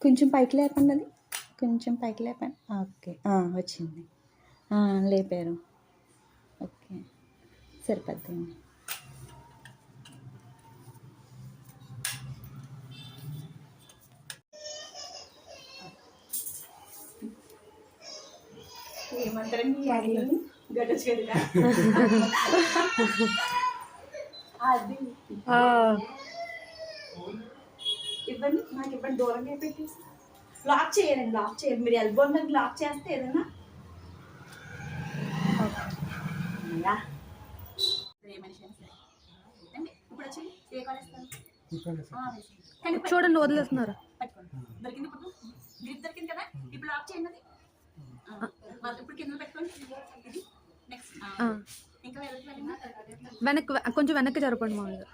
కొంచెం పైకి లేపండి, అది కొంచెం పైకి లేపండి. ఓకే, వచ్చింది. లేపారు. ఓకే, సరిపోద్దండి. ఏమంటారండి గడ్డగా అది ఇవ్వండి, నాకు ఇవ్వండి. దూరంగా పెట్టేసి లాక్ చేయాలండి, లాక్ చేయాలి. మీరు ఎల్బో దగ్గర లాక్ చేస్తే ఏదైనా ఇప్పుడు వచ్చి ఏ కాలేజ్ చూడండి వదిలేస్తున్నారు. దొరికింది, ఇప్పుడు గ్రిప్ దొరికింది కదా. ఇప్పుడు లాక్ చేయండి అది. ఇప్పుడు కింద పెట్టుకోండి. నెక్స్ట్ ఇంకా వెనక్కి, కొంచెం వెనక్కి జరపండి మామూలుగా.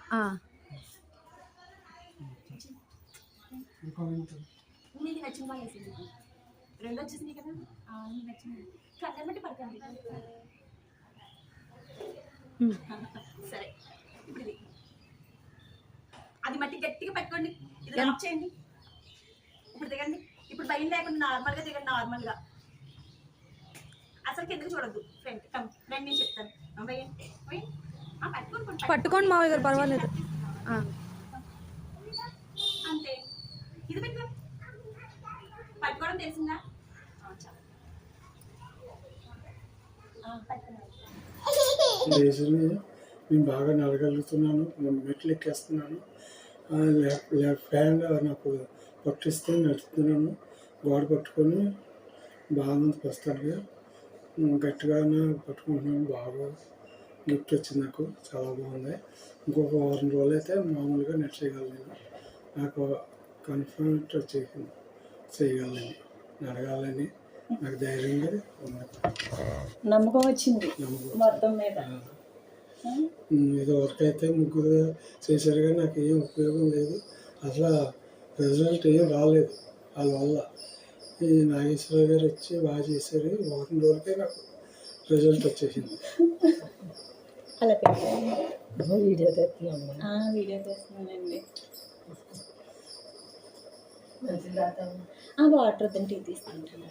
మీకు నచ్చిన వాళ్ళు వేసింది. రెండు వచ్చేసినాయి కదా, మీకు నచ్చింది. కళ్ళ బట్టి పడకండి. సరే, ఇప్పుడు ఇది అది మట్టి గట్టిగా పెట్టుకోండి. ఇది లాక్ చేయండి. ఇప్పుడు దిగండి. ఇప్పుడు భయం లేకుండా నార్మల్గా దిగండి. నార్మల్గా అసలు కిందకి చూడద్దు. ఫ్రంట్ ఫ్రంట్ నేను చెప్తాను. పట్టుకోండి మామయ్య గారు, పర్వాలేదు. అంతే, ఇది పెట్టుకో. పట్టుకోవడం తెలిసిందా? నేను బాగా నడగలుగుతున్నాను, మెట్లు ఎక్కేస్తున్నాను. లెఫ్ట్ హ్యాండ్ నాకు పట్టిస్తే నడుస్తున్నాను. గోడ పట్టుకొని బాగుంది. ప్రస్తుతానికి గట్టిగానే పట్టుకుంటున్నాను. బాగా గిఫ్ట్ వచ్చింది నాకు, చాలా బాగుంది. ఇంకొక వారం రోజులు అయితే మామూలుగా నెట్ చేయగలను. నాకు కాన్ఫిడెంట్ చేయగలను, నడగాలని నాకు ధైర్యంగా ఉంది. నమ్మకం వచ్చింది మొత్తం మీద. ఇదివరకు అయితే ముగ్గురు చేశారు కానీ నాకు ఏం ఉపయోగం లేదు. అసలు రిజల్ట్ ఏం రాలేదు వాళ్ళ వల్ల. ఈ నాగేశ్వర గారు వచ్చి బాగా చేశారు. వారం రోజులకే నాకు రిజల్ట్ వచ్చేసింది. అలా పెట్టాను. వీడియో తీస్తున్నానండి. వాటర్ వద్దంటే తీసుకుంటాను.